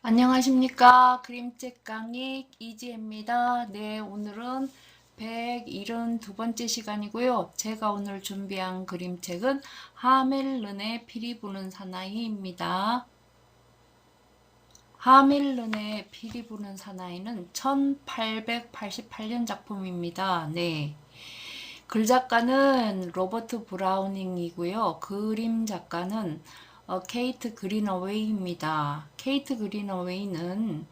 안녕하십니까. 그림책 강의 이지혜입니다. 네, 오늘은 172번째 시간이고요. 제가 오늘 준비한 그림책은 하멜른의 피리 부는 사나이입니다. 하멜른의 피리 부는 사나이는 1888년 작품입니다. 네. 글 작가는 로버트 브라우닝이고요. 그림 작가는 케이트 그린어웨이입니다. 케이트 그린어웨이는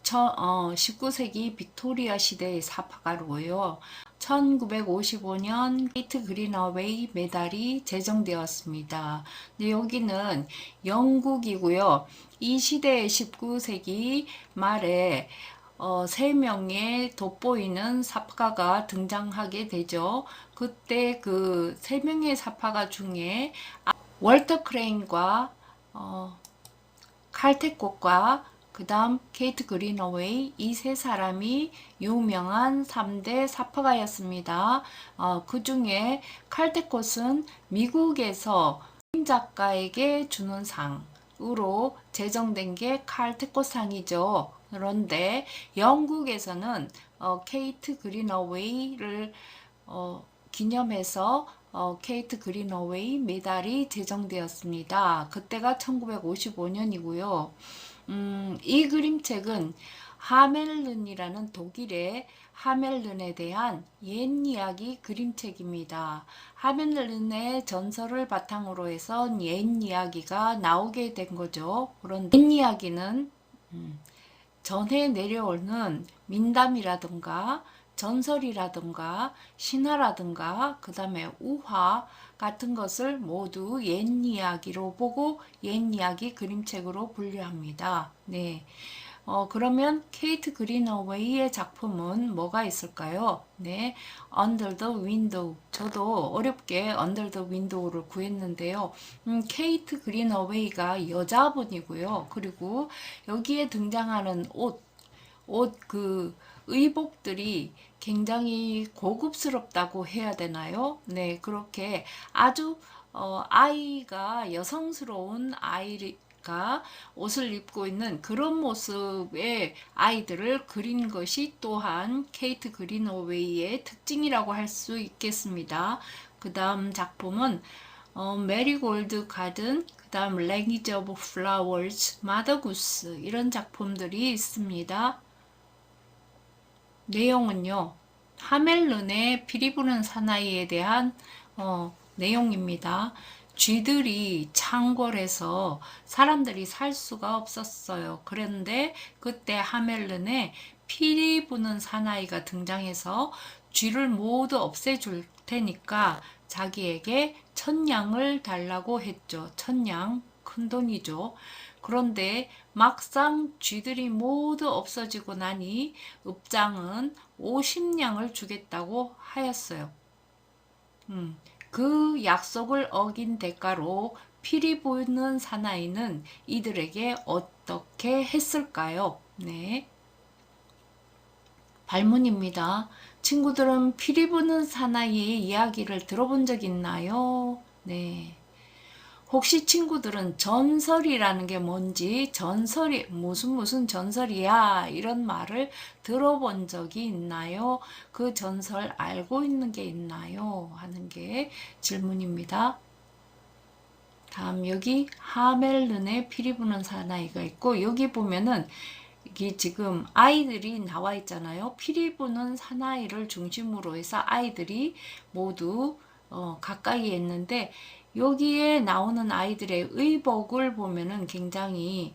19세기 빅토리아 시대의 사파가로요. 1955년 케이트 그린어웨이 메달이 제정되었습니다. 네, 여기는 영국이고요. 이 시대의 19세기 말에 3명의 돋보이는 사파가가 등장하게 되죠. 그때 그 3명의 사파가 중에 월터 크레인과 칼테꽃과 그 다음 케이트 그린어웨이 이 세 사람이 유명한 3대 사파가였습니다. 그 중에 칼테꽃은 미국에서 작가에게 주는 상으로 제정된 게 칼테꽃상이죠. 그런데 영국에서는 케이트 그린어웨이를 기념해서 케이트 그린어웨이 메달이 제정되었습니다. 그때가 1955년이고요. 이 그림책은 하멜른이라는 독일의 하멜른에 대한 옛이야기 그림책입니다. 하멜른의 전설을 바탕으로 해서 옛이야기가 나오게 된 거죠. 그런데 옛이야기는 전해 내려오는 민담이라든가 전설이라든가 신화라든가 그 다음에 우화 같은 것을 모두 옛이야기로 보고 옛이야기 그림책으로 분류합니다. 네. 그러면 케이트 그린어웨이의 작품은 뭐가 있을까요? 네, Under the Window. 저도 어렵게 Under the Window를 구했는데요. 케이트 그린어웨이가 여자분이고요. 그리고 여기에 등장하는 그 의복들이 굉장히 고급스럽다고 해야 되나요? 네, 그렇게 아주 아이가 여성스러운 아이가 옷을 입고 있는 그런 모습의 아이들을 그린 것이 또한 케이트 그린어웨이의 특징이라고 할 수 있겠습니다. 그 다음 작품은 메리골드 가든, 그 다음 랭귀지 오브 플라워즈, 마더구스 이런 작품들이 있습니다. 내용은요, 하멜른의 피리 부는 사나이에 대한 내용입니다. 쥐들이 창궐해서 사람들이 살 수가 없었어요. 그런데 그때 하멜른의 피리 부는 사나이가 등장해서 쥐를 모두 없애줄 테니까 자기에게 1000냥을 달라고 했죠. 1000냥, 큰 돈이죠. 그런데 막상 쥐들이 모두 없어지고 나니 읍장은 50냥을 주겠다고 하였어요. 그 약속을 어긴 대가로 피리 부는 사나이는 이들에게 어떻게 했을까요? 네. 발문입니다. 친구들은 피리 부는 사나이의 이야기를 들어본 적 있나요? 네. 혹시 친구들은 전설이라는 게 뭔지, 전설이 무슨 전설이야 이런 말을 들어본 적이 있나요? 그 전설 알고 있는 게 있나요? 하는 게 질문입니다. 다음 여기 하멜른의 피리 부는 사나이가 있고, 여기 보면은 이게 지금 아이들이 나와 있잖아요. 피리 부는 사나이를 중심으로 해서 아이들이 모두 가까이에 있는데, 여기에 나오는 아이들의 의복을 보면은 굉장히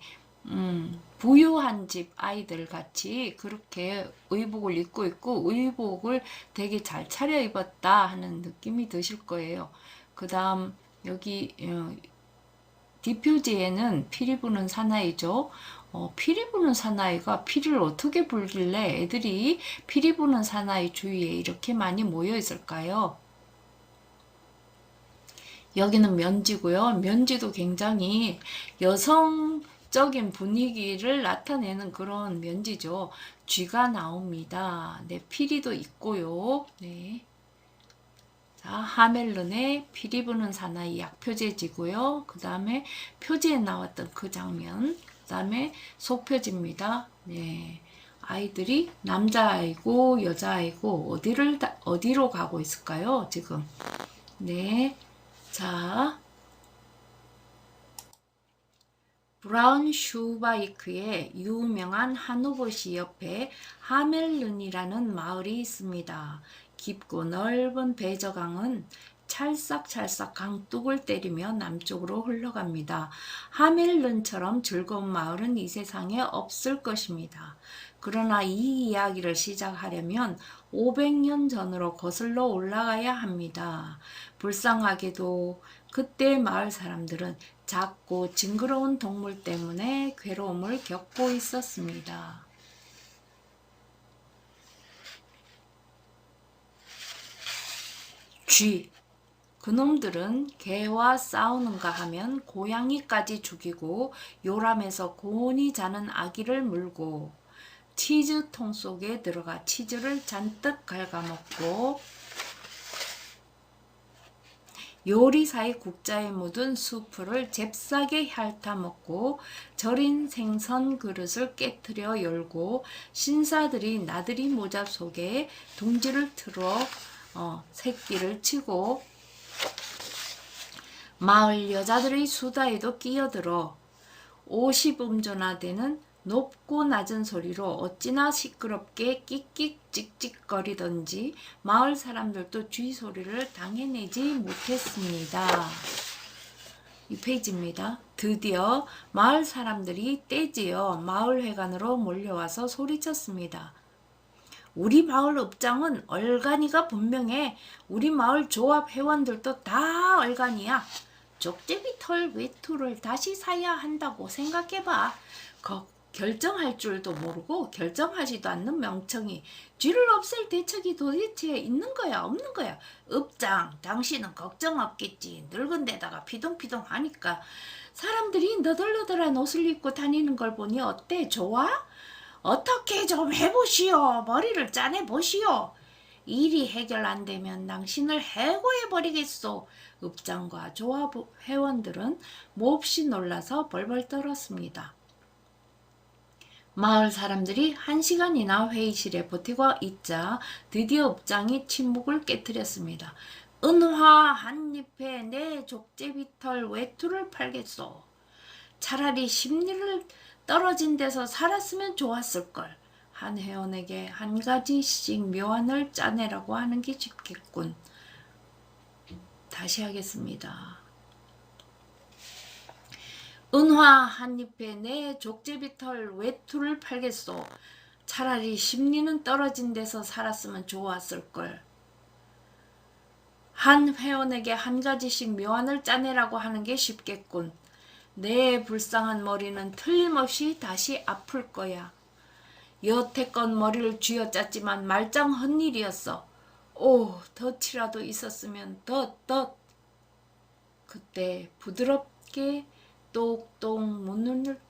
부유한 집 아이들 같이 그렇게 의복을 입고 있고 의복을 되게 잘 차려입었다 하는 느낌이 드실 거예요. 그 다음 여기 디퓨지에는 피리 부는 사나이죠. 피리 부는 사나이가 피리를 어떻게 불길래 애들이 피리 부는 사나이 주위에 이렇게 많이 모여 있을까요? 여기는 면지고요. 면지도 굉장히 여성적인 분위기를 나타내는 그런 면지죠. 쥐가 나옵니다. 네, 피리도 있고요. 네. 자, 하멜른의 피리 부는 사나이 약표제지고요. 그 다음에 표지에 나왔던 그 장면. 다음에 속표지입니다. 네. 아이들이 남자아이고 여자아이고 어디로 가고 있을까요? 지금. 네. 자. 브라운 슈바이크의 유명한 한우버시 옆에 하멜른이라는 마을이 있습니다. 깊고 넓은 베저강은 찰싹찰싹 강둑을 때리며 남쪽으로 흘러갑니다. 하멜른처럼 즐거운 마을은 이 세상에 없을 것입니다. 그러나 이 이야기를 시작하려면 500년 전으로 거슬러 올라가야 합니다. 불쌍하게도 그때 마을 사람들은 작고 징그러운 동물 때문에 괴로움을 겪고 있었습니다. 쥐. 그놈들은 개와 싸우는가 하면 고양이까지 죽이고 요람에서 곤히 자는 아기를 물고 치즈통 속에 들어가 치즈를 잔뜩 갉아먹고 요리사의 국자에 묻은 수프를 잽싸게 핥아먹고 절인 생선 그릇을 깨트려 열고 신사들이 나들이 모자 속에 둥지를 틀어 새끼를 치고 마을 여자들의 수다에도 끼어들어 50음조나 되는 높고 낮은 소리로 어찌나 시끄럽게 끽끽 찍찍거리던지 마을 사람들도 쥐 소리를 당해내지 못했습니다. 이 페이지입니다. 드디어 마을 사람들이 떼지어 마을회관으로 몰려와서 소리쳤습니다. 우리 마을 읍장은 얼간이가 분명해. 우리 마을 조합 회원들도 다 얼간이야. 족제비 털 외투를 다시 사야 한다고 생각해봐. 결정할 줄도 모르고 결정하지도 않는 명청이 쥐를 없앨 대책이 도대체 있는 거야 없는 거야. 읍장 당신은 걱정 없겠지. 늙은 데다가 피동피동 하니까 사람들이 너덜너덜한 옷을 입고 다니는 걸 보니 어때? 좋아? 어떻게 좀 해보시오. 머리를 짜내보시오. 일이 해결 안 되면 당신을 해고해버리겠소. 읍장과 조합 회원들은 몹시 놀라서 벌벌 떨었습니다. 마을 사람들이 1시간이나 회의실에 버티고 있자 드디어 읍장이 침묵을 깨뜨렸습니다. 은화 한 잎에 내 족제비털 외투를 팔겠소. 차라리 심리를 떨어진 데서 살았으면 좋았을걸. 한 회원에게 한 가지씩 묘안을 짜내라고 하는 게 쉽겠군. 다시 하겠습니다. 은화 한 잎에 내 족제비털 외투를 팔겠소. 차라리 심리는 떨어진 데서 살았으면 좋았을걸. 한 회원에게 한 가지씩 묘안을 짜내라고 하는 게 쉽겠군. 내 불쌍한 머리는 틀림없이 다시 아플 거야. 여태껏 머리를 쥐어짰지만 말짱 헛일이었어. 오, 덫이라도 있었으면 덫. 그때 부드럽게 똑똑 문을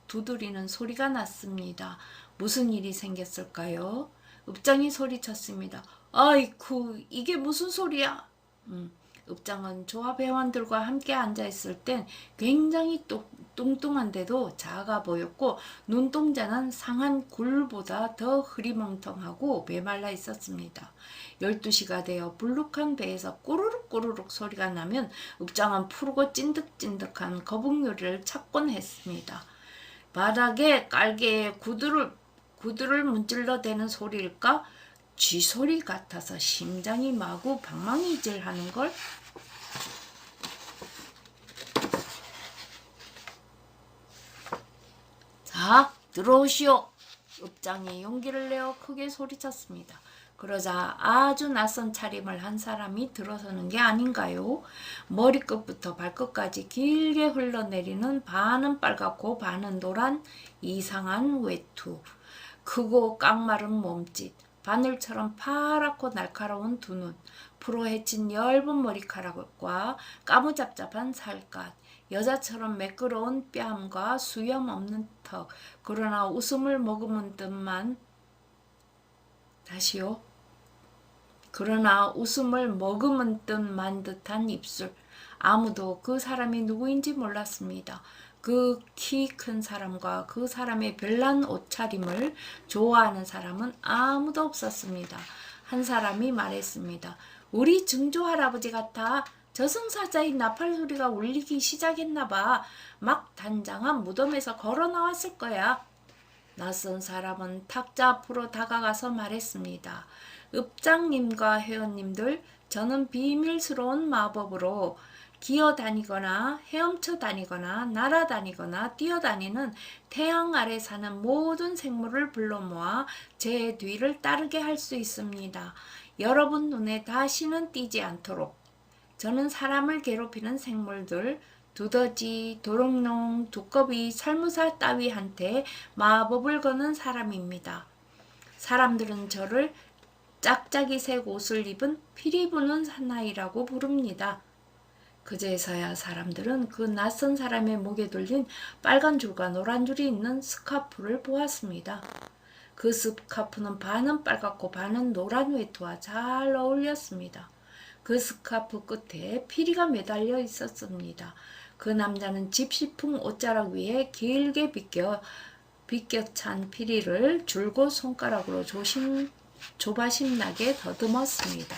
두드리는 소리가 났습니다. 무슨 일이 생겼을까요? 읍장이 소리쳤습니다. 아이쿠, 이게 무슨 소리야? 읍장은 조합 회원들과 함께 앉아있을 땐 굉장히 뚱뚱한데도 작아 보였고 눈동자는 상한 굴보다 더 흐리멍텅하고 메말라 있었습니다. 12시가 되어 불룩한 배에서 꼬르륵 꼬르륵 소리가 나면 읍장은 푸르고 찐득찐득한 거북 요리를 찾곤 했습니다. 바닥에 깔개에 구두를 문질러 대는 소리일까? 쥐소리 같아서 심장이 마구 방망이질하는걸. 자, 들어오시오. 읍장이 용기를 내어 크게 소리쳤습니다. 그러자 아주 낯선 차림을 한 사람이 들어서는 게 아닌가요? 머리끝부터 발끝까지 길게 흘러내리는 반은 빨갛고 반은 노란 이상한 외투, 크고 깡마른 몸짓, 바늘처럼 파랗고 날카로운 두 눈, 프로헤친 엷은 머리카락과 까무잡잡한 살갗, 여자처럼 매끄러운 뺨과 수염 없는 턱, 그러나 웃음을 머금은 듯만 다시요. 그러나 웃음을 머금은 듯만 듯한 입술. 아무도 그 사람이 누구인지 몰랐습니다. 그 키 큰 사람과 그 사람의 별난 옷차림을 좋아하는 사람은 아무도 없었습니다. 한 사람이 말했습니다. 우리 증조 할아버지 같아. 저승사자의 나팔 소리가 울리기 시작했나봐. 막 단장한 무덤에서 걸어 나왔을 거야. 낯선 사람은 탁자 앞으로 다가가서 말했습니다. 읍장님과 회원님들, 저는 비밀스러운 마법으로 기어다니거나 헤엄쳐 다니거나 날아다니거나 뛰어다니는 태양 아래 사는 모든 생물을 불러 모아 제 뒤를 따르게 할 수 있습니다. 여러분 눈에 다시는 띄지 않도록. 저는 사람을 괴롭히는 생물들, 두더지, 도롱뇽, 두꺼비, 살무사 따위한테 마법을 거는 사람입니다. 사람들은 저를 짝짝이색 옷을 입은 피리 부는 사나이라고 부릅니다. 그제서야 사람들은 그 낯선 사람의 목에 돌린 빨간 줄과 노란 줄이 있는 스카프를 보았습니다. 그 스카프는 반은 빨갛고 반은 노란 외투와 잘 어울렸습니다. 그 스카프 끝에 피리가 매달려 있었습니다. 그 남자는 집시풍 옷자락 위에 길게 비껴 찬 피리를 줄곧 손가락으로 조바심나게 더듬었습니다.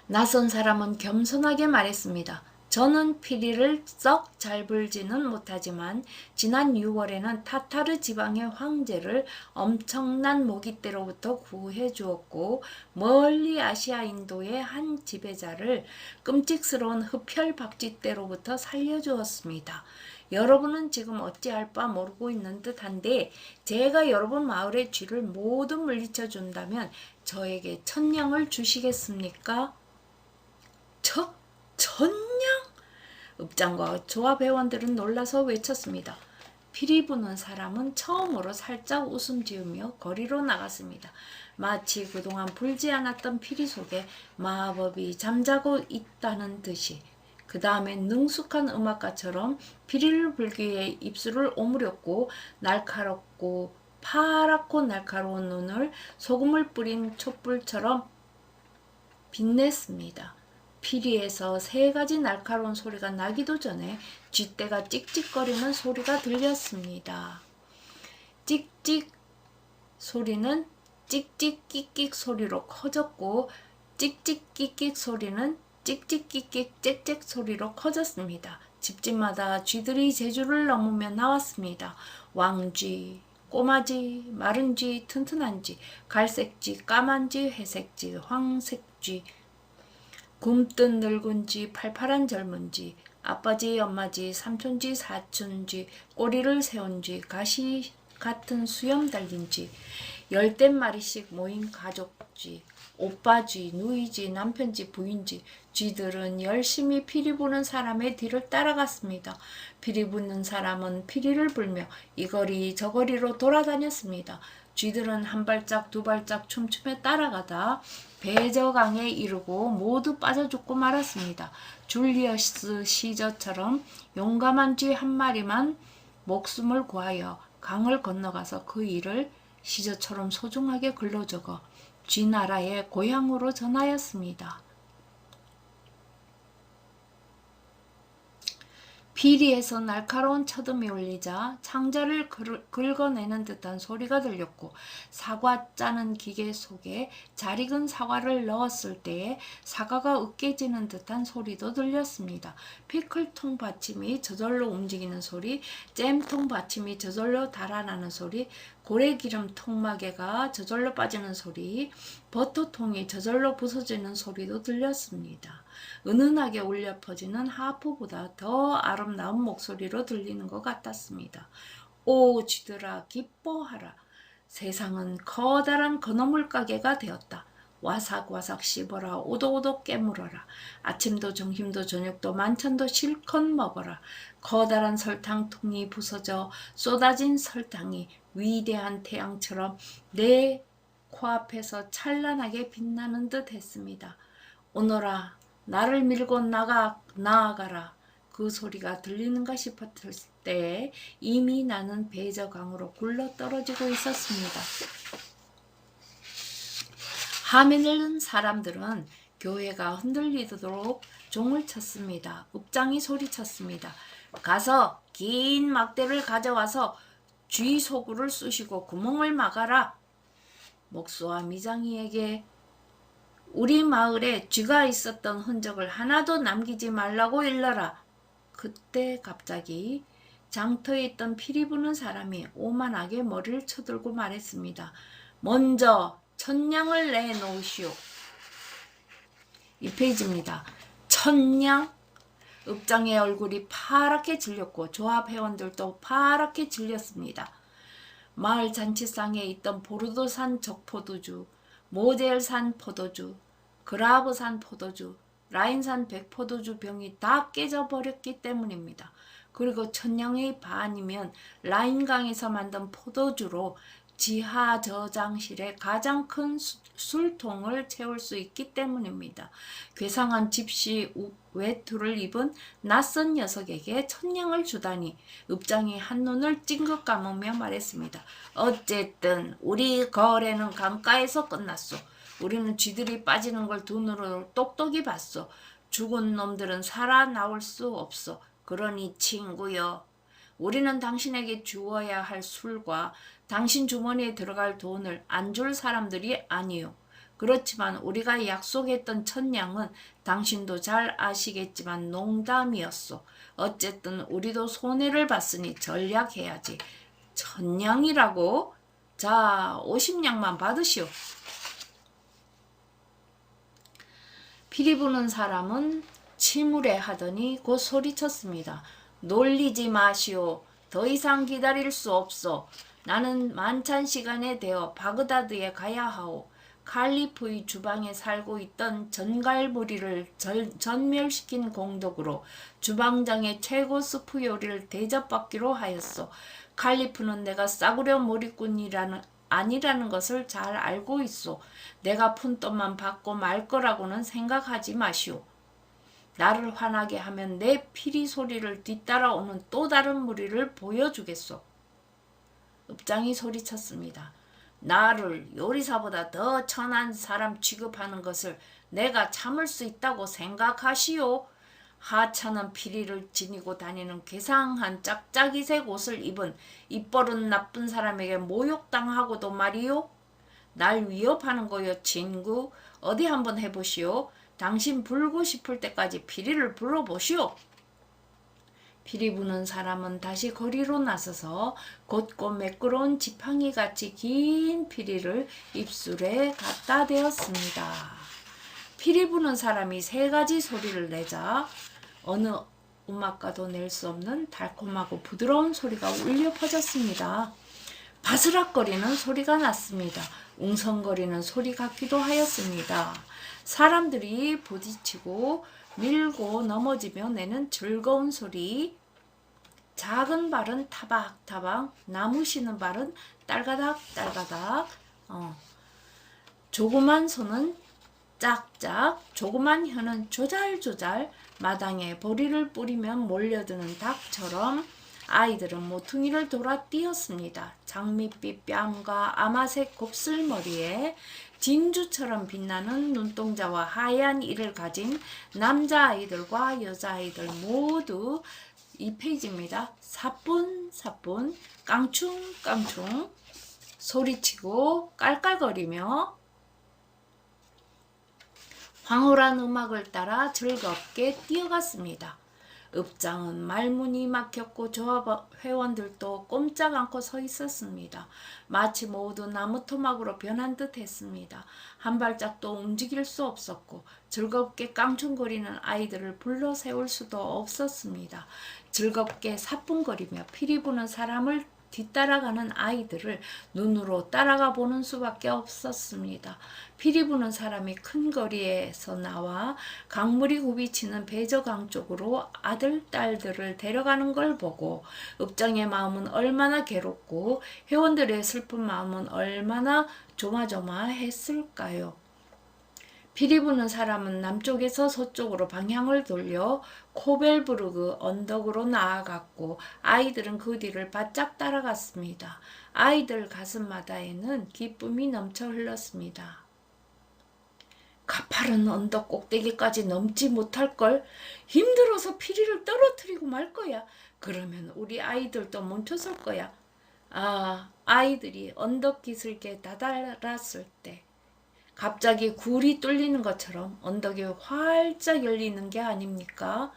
낯선 사람은 겸손하게 말했습니다. 저는 피리를 썩 잘 불지는 못하지만 지난 6월에는 타타르 지방의 황제를 엄청난 모기떼로부터 구해 주었고 멀리 아시아 인도의 한 지배자를 끔찍스러운 흡혈박쥐떼로부터 살려주었습니다. 여러분은 지금 어찌할 바 모르고 있는 듯한데 제가 여러분 마을의 쥐를 모두 물리쳐 준다면 저에게 1000냥을 주시겠습니까? 천냥? 읍장과 조합 회원들은 놀라서 외쳤습니다. 피리 부는 사람은 처음으로 살짝 웃음 지으며 거리로 나갔습니다. 마치 그동안 불지 않았던 피리 속에 마법이 잠자고 있다는 듯이. 그 다음엔 능숙한 음악가처럼 피리를 불기 위해 입술을 오므렸고 날카롭고 파랗고 날카로운 눈을 소금을 뿌린 촛불처럼 빛냈습니다. 피리에서 3가지 날카로운 소리가 나기도 전에 쥐떼가 찍찍거리는 소리가 들렸습니다. 찍찍 소리는 찍찍 끽끽 소리로 커졌고 찍찍 끽끽 소리는 찍찍 끽끽 짹짹 소리로 커졌습니다. 집집마다 쥐들이 제주를 넘으며 나왔습니다. 왕쥐, 꼬마쥐, 마른쥐, 튼튼한쥐, 갈색쥐, 까만쥐, 회색쥐, 황색쥐, 굼뜬 늙은쥐, 팔팔한 젊은쥐, 아빠쥐, 엄마쥐, 삼촌쥐, 사촌쥐, 꼬리를 세운 쥐, 가시 같은 수염 달린 쥐, 10마리씩 모인 가족쥐, 오빠쥐, 누이쥐, 남편쥐, 부인쥐, 쥐들은 열심히 피리 부는 사람의 뒤를 따라갔습니다. 피리 부는 사람은 피리를 불며 이거리 저거리로 돌아다녔습니다. 쥐들은 한 발짝 두 발짝 춤추며 따라가다 배저강에 이르고 모두 빠져 죽고 말았습니다. 줄리어스 시저처럼 용감한 쥐 한 마리만 목숨을 구하여 강을 건너가서 그 일을 시저처럼 소중하게 글로 적어 쥐나라의 고향으로 전하였습니다. 피리에서 날카로운 쳐듬이 울리자 창자를 긁어내는 듯한 소리가 들렸고 사과 짜는 기계 속에 잘 익은 사과를 넣었을 때에 사과가 으깨지는 듯한 소리도 들렸습니다. 피클통 받침이 저절로 움직이는 소리, 잼통 받침이 저절로 달아나는 소리, 고래기름 통마개가 저절로 빠지는 소리, 버터통이 저절로 부서지는 소리도 들렸습니다. 은은하게 울려 퍼지는 하프보다 더 아름다운 목소리로 들리는 것 같았습니다. 오 쥐들아 기뻐하라. 세상은 커다란 건어물 가게가 되었다. 와삭와삭 씹어라. 오독오독 깨물어라. 아침도 점심도 저녁도 만찬도 실컷 먹어라. 커다란 설탕통이 부서져 쏟아진 설탕이 위대한 태양처럼 내 코앞에서 찬란하게 빛나는 듯 했습니다. 오너라 나를 밀고 나아가라. 그 소리가 들리는가 싶었을 때 이미 나는 배저강으로 굴러떨어지고 있었습니다. 하멜른 사람들은 교회가 흔들리도록 종을 쳤습니다. 읍장이 소리쳤습니다. 가서 긴 막대를 가져와서 쥐 소굴을 쑤시고 구멍을 막아라. 목수와 미장이에게 우리 마을에 쥐가 있었던 흔적을 하나도 남기지 말라고 일러라. 그때 갑자기 장터에 있던 피리 부는 사람이 오만하게 머리를 쳐들고 말했습니다. 먼저 천냥을 내놓으시오. 이 페이지입니다. 천냥? 읍장의 얼굴이 파랗게 질렸고 조합 회원들도 파랗게 질렸습니다. 마을 잔치상에 있던 보르도산 적포도주, 모젤산 포도주, 그라브산 포도주, 라인산 백포도주 병이 다 깨져버렸기 때문입니다. 그리고 천냥의 반이면 라인강에서 만든 포도주로 지하 저장실에 가장 큰 술통을 채울 수 있기 때문입니다. 괴상한 집시 외투를 입은 낯선 녀석에게 천냥을 주다니 읍장이 한눈을 찡긋 감으며 말했습니다. 어쨌든 우리 거래는 강가에서 끝났소. 우리는 쥐들이 빠지는 걸 두 눈으로 똑똑히 봤소. 죽은 놈들은 살아나올 수 없어. 그러니 친구여, 우리는 당신에게 주어야 할 술과 당신 주머니에 들어갈 돈을 안 줄 사람들이 아니요. 그렇지만 우리가 약속했던 천냥은 당신도 잘 아시겠지만 농담이었소. 어쨌든 우리도 손해를 봤으니 전략해야지. 천냥이라고? 자, 50냥만 받으시오. 피리 부는 사람은 침울해 하더니 곧 소리쳤습니다. 놀리지 마시오. 더 이상 기다릴 수 없어. 나는 만찬 시간에 되어 바그다드에 가야 하오. 칼리프의 주방에 살고 있던 전갈무리를 전멸시킨 공덕으로 주방장의 최고 스프 요리를 대접받기로 하였소. 칼리프는 내가 싸구려 몰입꾼이라는 아니라는 것을 잘 알고 있소. 내가 푼돈만 받고 말 거라고는 생각하지 마시오. 나를 화나게 하면 내 피리 소리를 뒤따라오는 또 다른 무리를 보여주겠소. 읍장이 소리쳤습니다. 나를 요리사보다 더 천한 사람 취급하는 것을 내가 참을 수 있다고 생각하시오. 하찮은 피리를 지니고 다니는 괴상한 짝짝이색 옷을 입은 입버릇 나쁜 사람에게 모욕당하고도 말이오. 날 위협하는 거요, 친구. 어디 한번 해보시오. 당신 불고 싶을 때까지 피리를 불러보시오. 피리 부는 사람은 다시 거리로 나서서 곧고 매끄러운 지팡이같이 긴 피리를 입술에 갖다 대었습니다. 피리 부는 사람이 3가지 소리를 내자 어느 음악가도 낼 수 없는 달콤하고 부드러운 소리가 울려 퍼졌습니다. 바스락거리는 소리가 났습니다. 웅성거리는 소리 같기도 하였습니다. 사람들이 부딪히고 밀고 넘어지며 내는 즐거운 소리. 작은 발은 타박타박, 나무 쉬는 발은 딸가닥딸가닥, 조그만 손은 짝짝, 조그만 혀는 조잘조잘, 마당에 보리를 뿌리면 몰려드는 닭처럼 아이들은 모퉁이를 돌아 뛰었습니다. 장밋빛 뺨과 아마색 곱슬머리에 진주처럼 빛나는 눈동자와 하얀 이를 가진 남자아이들과 여자아이들 모두 이 페이지입니다. 사뿐사뿐 깡충깡충 소리치고 깔깔거리며 황홀한 음악을 따라 즐겁게 뛰어갔습니다. 읍장은 말문이 막혔고 조합 회원들도 꼼짝 않고 서 있었습니다. 마치 모두 나무토막으로 변한 듯 했습니다. 한 발짝도 움직일 수 없었고 즐겁게 깡충거리는 아이들을 불러 세울 수도 없었습니다. 즐겁게 사뿐거리며 피리 부는 사람을 뒤따라가는 아이들을 눈으로 따라가 보는 수밖에 없었습니다. 피리 부는 사람이 큰 거리에서 나와 강물이 굽이치는 배저강 쪽으로 아들, 딸들을 데려가는 걸 보고 읍장의 마음은 얼마나 괴롭고 회원들의 슬픈 마음은 얼마나 조마조마했을까요? 피리 부는 사람은 남쪽에서 서쪽으로 방향을 돌려 코벨부르그 언덕으로 나아갔고 아이들은 그 뒤를 바짝 따라갔습니다. 아이들 가슴마다에는 기쁨이 넘쳐 흘렀습니다. 가파른 언덕 꼭대기까지 넘지 못할 걸. 힘들어서 피리를 떨어뜨리고 말 거야. 그러면 우리 아이들도 멈춰설 거야. 아, 아이들이 언덕 기슭에 다다랐을 때 갑자기 굴이 뚫리는 것처럼 언덕이 활짝 열리는 게 아닙니까?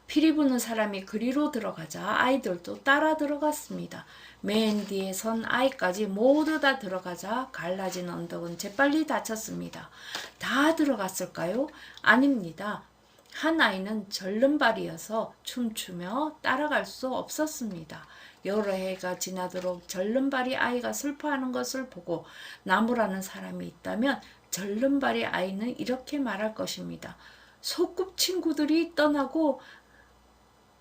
피리 부는 사람이 그리로 들어가자 아이들도 따라 들어갔습니다. 맨 뒤에 선 아이까지 모두 다 들어가자 갈라진 언덕은 재빨리 닫혔습니다. 다 들어갔을까요? 아닙니다. 한 아이는 절름발이어서 춤추며 따라갈 수 없었습니다. 여러 해가 지나도록 절름발이 아이가 슬퍼하는 것을 보고 나무라는 사람이 있다면 절름발이 아이는 이렇게 말할 것입니다. 소꿉친구들이 떠나고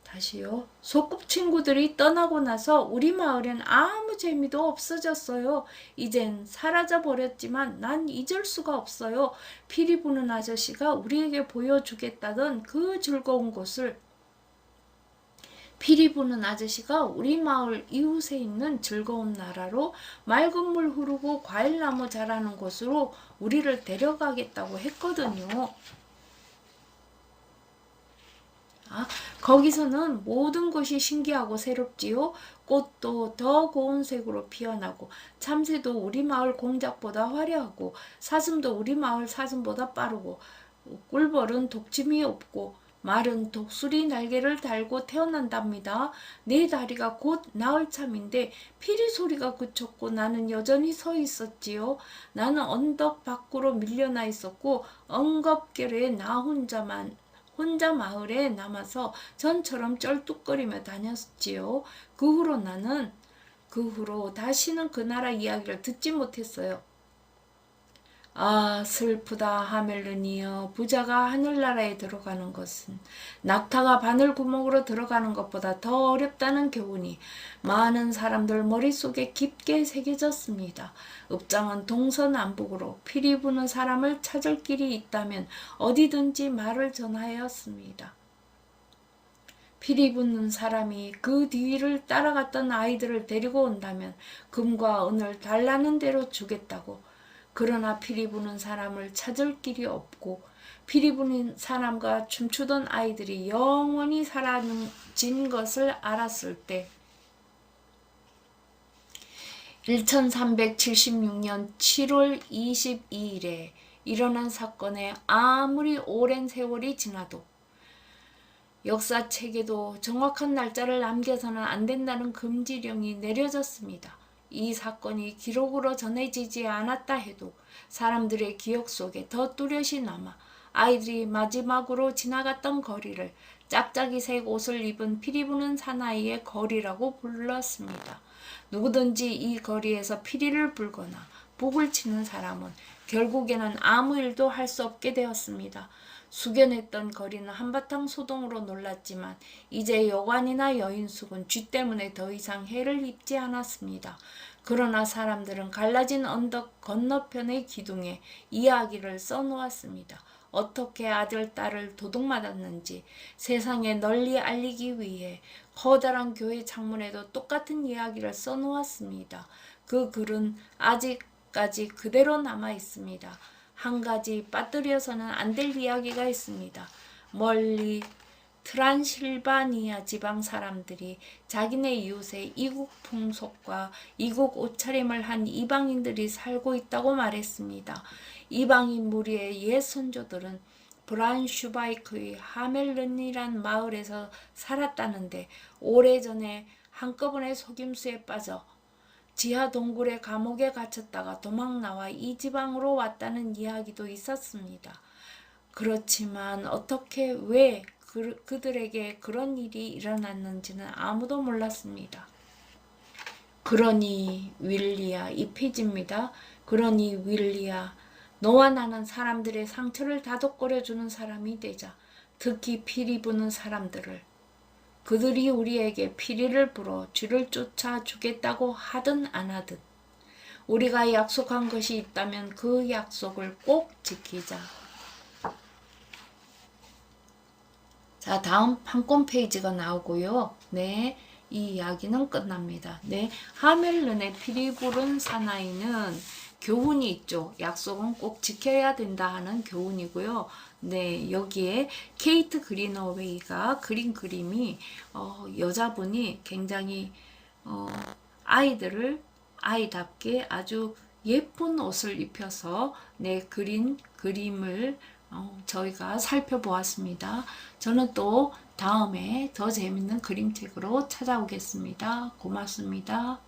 다시요. 소꿉친구들이 떠나고 나서 우리 마을엔 아무 재미도 없어졌어요. 이젠 사라져 버렸지만 난 잊을 수가 없어요. 피리 부는 아저씨가 우리에게 보여주겠다던 그 즐거운 곳을, 피리 부는 아저씨가 우리 마을 이웃에 있는 즐거운 나라로 맑은 물 흐르고 과일나무 자라는 곳으로 우리를 데려가겠다고 했거든요. 거기서는 모든 것이 신기하고 새롭지요. 꽃도 더 고운 색으로 피어나고 참새도 우리 마을 공작보다 화려하고 사슴도 우리 마을 사슴보다 빠르고 꿀벌은 독침이 없고 말은 독수리 날개를 달고 태어난답니다. 내 다리가 곧 나을 참인데 피리 소리가 그쳤고 나는 여전히 서 있었지요. 나는 언덕 밖으로 밀려나 있었고 엉겁결에 나 혼자 마을에 남아서 전처럼 쩔뚝거리며 다녔지요. 그 후로 다시는 그 나라 이야기를 듣지 못했어요. 아, 슬프다 하멜른이여. 부자가 하늘나라에 들어가는 것은 낙타가 바늘구멍으로 들어가는 것보다 더 어렵다는 교훈이 많은 사람들 머릿속에 깊게 새겨졌습니다. 읍장은 동서남북으로 피리 부는 사람을 찾을 길이 있다면 어디든지 말을 전하였습니다. 피리 부는 사람이 그 뒤를 따라갔던 아이들을 데리고 온다면 금과 은을 달라는 대로 주겠다고. 그러나 피리 부는 사람을 찾을 길이 없고 피리 부는 사람과 춤추던 아이들이 영원히 사라진 것을 알았을 때 1376년 7월 22일에 일어난 사건에 아무리 오랜 세월이 지나도 역사책에도 정확한 날짜를 남겨서는 안 된다는 금지령이 내려졌습니다. 이 사건이 기록으로 전해지지 않았다 해도 사람들의 기억 속에 더 뚜렷이 남아 아이들이 마지막으로 지나갔던 거리를 짝짝이색 옷을 입은 피리 부는 사나이의 거리라고 불렀습니다. 누구든지 이 거리에서 피리를 불거나 북을 치는 사람은 결국에는 아무 일도 할 수 없게 되었습니다. 숙연했던 거리는 한바탕 소동으로 놀랐지만 이제 여관이나 여인숙은 쥐 때문에 더 이상 해를 입지 않았습니다. 그러나 사람들은 갈라진 언덕 건너편의 기둥에 이야기를 써놓았습니다. 어떻게 아들, 딸을 도둑맞았는지 세상에 널리 알리기 위해 커다란 교회 창문에도 똑같은 이야기를 써놓았습니다. 그 글은 아직까지 그대로 남아 있습니다. 한 가지 빠뜨려서는 안 될 이야기가 있습니다. 멀리 트란실바니아 지방 사람들이 자기네 이웃에 이국 풍속과 이국 옷차림을 한 이방인들이 살고 있다고 말했습니다. 이방인 무리의 옛 선조들은 브란슈바이크의 하멜른이란 마을에서 살았다는데 오래전에 한꺼번에 속임수에 빠져 지하 동굴의 감옥에 갇혔다가 도망 나와 이 지방으로 왔다는 이야기도 있었습니다. 그렇지만 어떻게 왜 그들에게 그런 일이 일어났는지는 아무도 몰랐습니다. 그러니 윌리야, 이 페이지입니다. 그러니 윌리야, 너와 나는 사람들의 상처를 다독거려주는 사람이 되자. 특히 피리 부는 사람들을. 그들이 우리에게 피리를 불어 쥐를 쫓아 주겠다고 하든 안 하든 우리가 약속한 것이 있다면 그 약속을 꼭 지키자. 자, 다음 판권 페이지가 나오고요. 네, 이 이야기는 끝납니다. 네, 하멜른의 피리 부른 사나이는 교훈이 있죠. 약속은 꼭 지켜야 된다 하는 교훈이고요. 네, 여기에 케이트 그린어웨이가 그린 그림이 여자분이 굉장히 아이들을 아이답게 아주 예쁜 옷을 입혀서 그린 그림을 저희가 살펴보았습니다. 저는 또 다음에 더 재밌는 그림책으로 찾아오겠습니다. 고맙습니다.